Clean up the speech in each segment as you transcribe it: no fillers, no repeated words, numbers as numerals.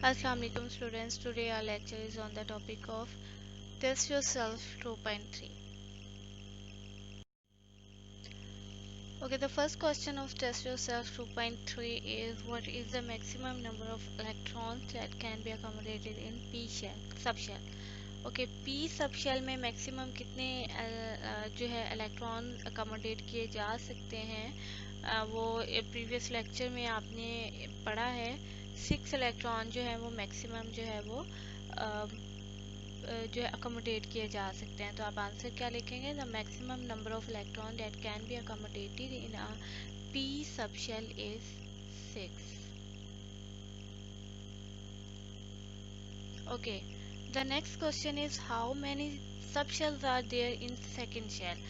Assalamu alaikum students. Today our lecture is on the topic of Test Yourself 2.3. Okay, the first question of Test Yourself 2.3 is what is the maximum number of electrons that can be accommodated in P shell subshell. Okay, P subshell में maximum कितने जो है electron accommodate किए जा सकते हैं, वो previous lecture में आपने पढ़ा है। 6 इलेक्ट्रॉन जो है वो मैक्सिमम जो है वो जो है अकोमोडेट किए जा सकते हैं। तो आप आंसर क्या लिखेंगे? The maximum number of electron that can be accommodated in a P subshell is 6. Okay, the next question is how many subshells are there in second shell.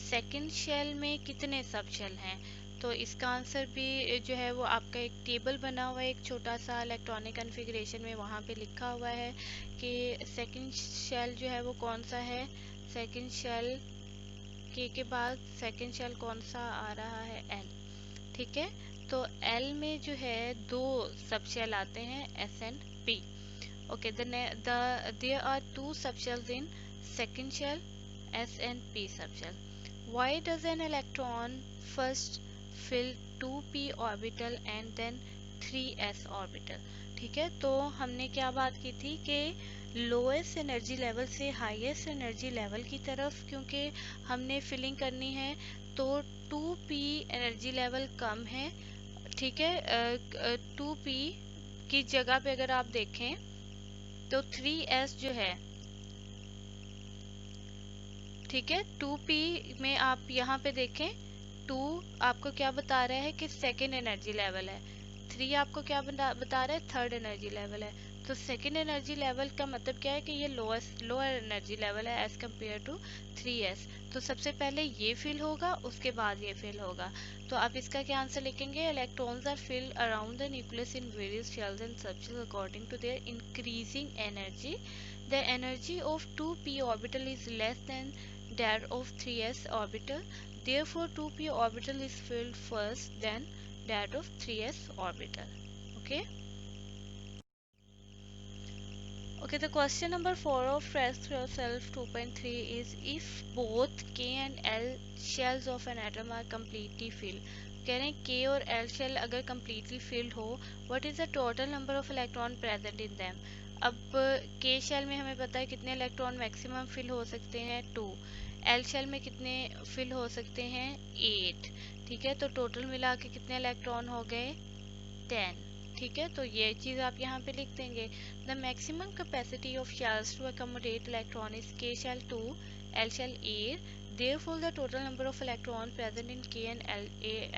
Second shell में कितने सबशेल हैं? तो इसका answer भी जो है वो आपका एक टेबल बना हुआ है, एक छोटा सा इलेक्ट्रॉनिक कन्फिग्रेशन में, वहाँ पे लिखा हुआ है कि सेकेंड शेल जो है वो कौन सा है। सेकेंड शेल के बाद सेकेंड शेल कौन सा आ रहा है? एल। ठीक है, तो एल में जो है 2 सबशेल आते हैं, S and P. Okay, there are 2 subshells in second shell, S and P subshell. Why does an electron first fill 2p orbital and then 3s orbital? ठीक है, तो हमने क्या बात की थी कि लोएस्ट एनर्जी लेवल से हाईएस्ट एनर्जी लेवल की तरफ क्योंकि हमने फिलिंग करनी है, तो 2p एनर्जी लेवल कम है। ठीक है, 2p की जगह पे अगर आप देखें तो 3s जो है, ठीक है, 2p में आप यहाँ पे देखें, 2 आपको क्या बता रहा है कि सेकेंड एनर्जी लेवल है, 3 आपको क्या बता रहा है? थर्ड एनर्जी लेवल है। तो सेकेंड एनर्जी लेवल का मतलब क्या है कि ये लोअर एनर्जी लेवल है एज कम्पेयर टू 3s। तो सबसे पहले ये फिल होगा, उसके बाद ये फिल होगा। तो आप इसका क्या आंसर लिखेंगे? Electrons are filled around the nucleus in various shells and subshells according to their increasing energy. The energy of 2p orbital is less than that of 3s orbital. Therefore, 2p orbital is filled first, then that of 3s orbital. Okay. Okay, the question number 4 of Test Yourself 2.3 is if both K and L shells of an atom are completely filled. कह रहे हैं K और L shell अगर completely filled हो, what is the total number of electron present in them? अब K shell में हमें पता है कितने इलेक्ट्रॉन मैक्सिमम फिल हो सकते हैं, 2. L शेल में कितने फिल हो सकते हैं? 8. ठीक है, तो टोटल मिला के कितने इलेक्ट्रॉन हो गए? 10. ठीक है, तो ये चीज़ आप यहाँ पे लिख देंगे. The maximum capacity of shells to accommodate electron is K shell 2, L shell 8. Therefore, the total number of electrons present in K and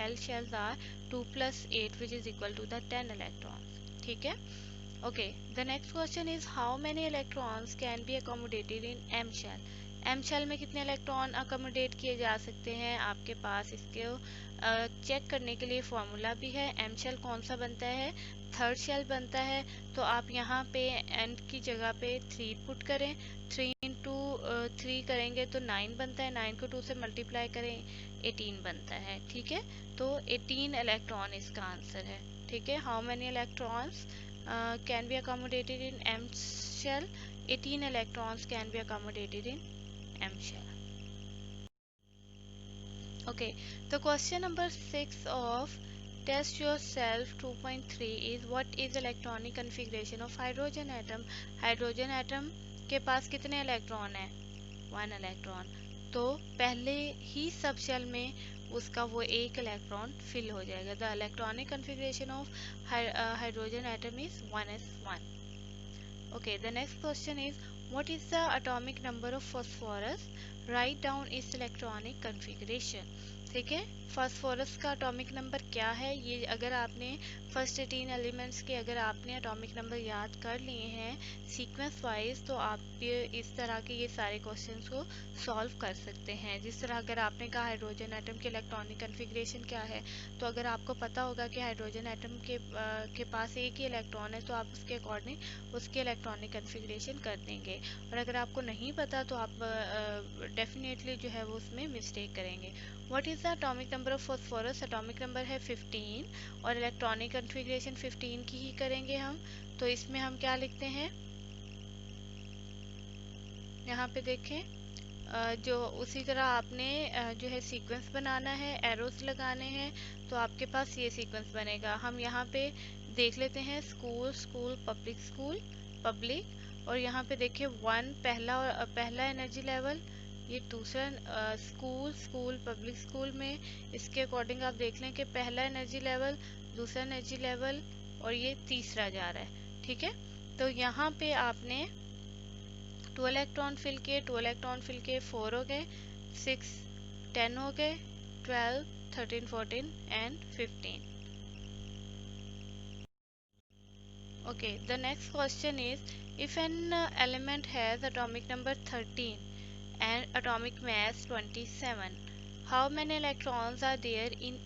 L shells are 2 plus 8, which is equal to the 10 electrons. ठीक है. Okay, the next question is how many electrons can be accommodated in M shell? M shell में कितने electron accommodate किए जा सकते हैं? आपके पास इसके चेक करने के लिए फॉर्मूला भी है. M shell कौन सा बनता है? थर्ड शेल बनता है. तो आप यहाँ पे एंड की जगह पे 3 पुट करें. 3 इंटू 3 करेंगे तो 9 बनता है. 9 को 2 से मल्टीप्लाई करें, 18 बनता है. ठीक है, तो 18 इलेक्ट्रॉन इसका आंसर है. ठीक है, how many electrons can be accommodated in M shell? 18 electrons can be accommodated in M shell. Okay, the question number 6 of Test Yourself 2.3 is what is electronic configuration of hydrogen atom? Hydrogen atom के पास कितने electron है? 1 electron. तो पहले ही सब shell में उसका वो एक इलेक्ट्रॉन फिल हो जाएगा. The electronic configuration of hydrogen atom is 1s1. Okay, the next question is what is the atomic number of phosphorus? Write down its electronic configuration. ठीक है, फास्फोरस का एटॉमिक नंबर क्या है? ये अगर आपने फर्स्ट 18 एलिमेंट्स के अगर आपने एटॉमिक नंबर याद कर लिए हैं सीक्वेंस वाइज, तो आप इस तरह के ये सारे क्वेश्चंस को सॉल्व कर सकते हैं. जिस तरह अगर आपने कहा हाइड्रोजन एटम के इलेक्ट्रॉनिक कन्फिग्रेशन क्या है, तो अगर आपको पता होगा कि हाइड्रोजन एटम के पास एक ही इलेक्ट्रॉन है, तो आप उसके अकॉर्डिंग उसके इलेक्ट्रॉनिक कन्फिग्रेशन कर देंगे. और अगर आपको नहीं पता तो आप डेफिनेटली जो है वो उसमें मिस्टेक करेंगे. What is the atomic number of phosphorus? Atomic number है 15 और इलेक्ट्रॉनिक कन्फिग्रेशन 15 की ही करेंगे हम. तो इसमें हम क्या लिखते हैं, यहाँ पे देखें, जो उसी तरह आपने जो है सीक्वेंस बनाना है, एरोस लगाने हैं, तो आपके पास ये सीक्वेंस बनेगा। हम यहाँ पे देख लेते हैं, school, school, public school, public, और यहाँ पे देखिए 1 पहला एनर्जी लेवल, ये दूसरा स्कूल, स्कूल, पब्लिक स्कूल में इसके अकॉर्डिंग आप देख लें कि पहला एनर्जी लेवल, दूसरा एनर्जी लेवल, और ये तीसरा जा रहा है। ठीक है, तो यहाँ पे आपने 2 इलेक्ट्रॉन फिल किए, 2 इलेक्ट्रॉन फिल किए, 4 हो गए, 6, 10 हो गए, 12, 13, 14 and 15। Okay, the next question is, if an element has atomic number 13 and atomic mass 27, how many electrons are there in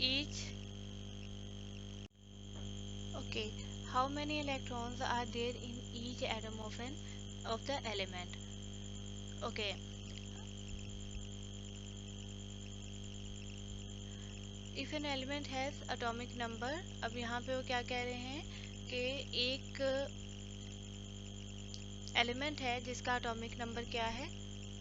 each? Okay, how many electrons are there in each atom of the element? Okay, if an element has atomic number, अब यहाँ पे वो क्या कह रहे हैं कि एक एलिमेंट है जिसका एटॉमिक नंबर क्या है,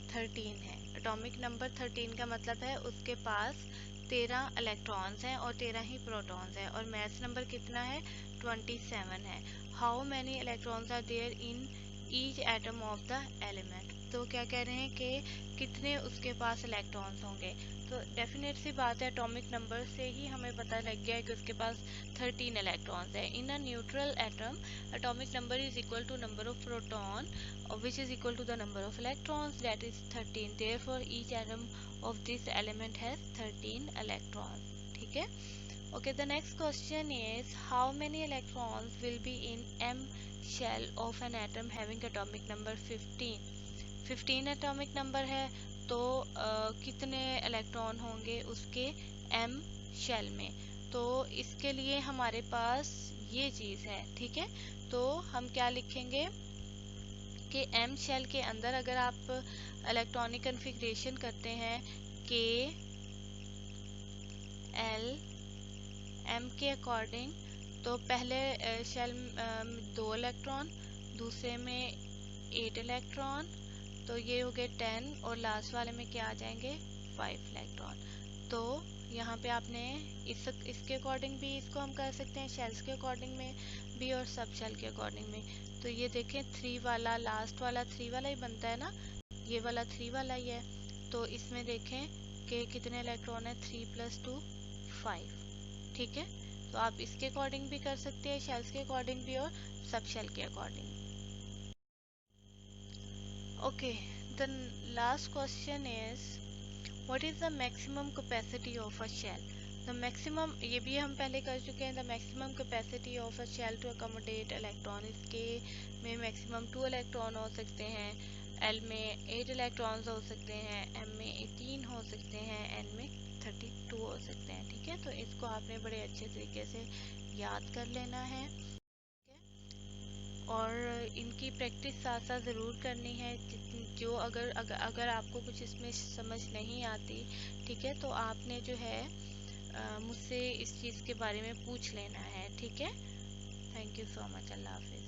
13 है। एटॉमिक नंबर 13 का मतलब है उसके पास 13 इलेक्ट्रॉन्स हैं और 13 ही प्रोटॉन्स हैं, और मास नंबर कितना है, 27 है। How many electrons are there in each atom of the element, तो क्या कह रहे हैं कि कितने उसके पास इलेक्ट्रॉन्स होंगे। तो डेफिनेट सी बात है, एटॉमिक नंबर से ही हमें पता लग गया है कि उसके पास 13 इलेक्ट्रॉन्स है। In a neutral atom atomic number is equal to number of proton, which is equal to the number of electrons, that is 13. Therefore each atom of this element has 13 electrons. ठीक है, okay, the next question is, how many electrons will be in m shell of an atom having atomic number 15? 15 atomic number है, तो कितने electron होंगे उसके m shell में। तो इसके लिए हमारे पास ये चीज़ है। ठीक है, तो हम क्या लिखेंगे कि m शेल के अंदर अगर आप इलेक्ट्रॉनिक कन्फिग्रेशन करते हैं k l m के अकॉर्डिंग, तो पहले शेल 2 इलेक्ट्रॉन, दूसरे में 8 इलेक्ट्रॉन, तो ये हो गए 10, और लास्ट वाले में क्या आ जाएंगे, 5 इलेक्ट्रॉन। तो यहाँ पे आपने इसके अकॉर्डिंग भी इसको हम कर सकते हैं, शेल्स के अकॉर्डिंग में भी और सब शेल के अकॉर्डिंग में। तो ये देखें 3 वाला, लास्ट वाला 3 वाला ही बनता है ना, ये वाला 3 वाला ही है। तो इसमें देखें कि कितने इलेक्ट्रॉन है, 3 + 2 5। ठीक है, तो आप इसके अकॉर्डिंग भी कर सकते हैं, शेल्स के अकॉर्डिंग भी और सब शेल के according. Okay, the last question is, what is the maximum capacity of a shell? The maximum, ये भी हम पहले कर चुके हैं, the maximum capacity of a shell to accommodate electron, इसके में maximum 2 इलेक्ट्रॉन हो सकते हैं, L में 8 इलेक्ट्रॉन्स हो सकते हैं, M में 18 हो सकते हैं, N में 32 हो सकते हैं। ठीक है, तो इसको आपने बड़े अच्छे तरीके से याद कर लेना है, और इनकी प्रैक्टिस साथ साथ ज़रूर करनी है। जो अगर आपको कुछ इसमें समझ नहीं आती, ठीक है, तो आपने जो है मुझसे इस चीज़ के बारे में पूछ लेना है। ठीक है, थैंक यू सो मच, अल्लाह हाफिज़।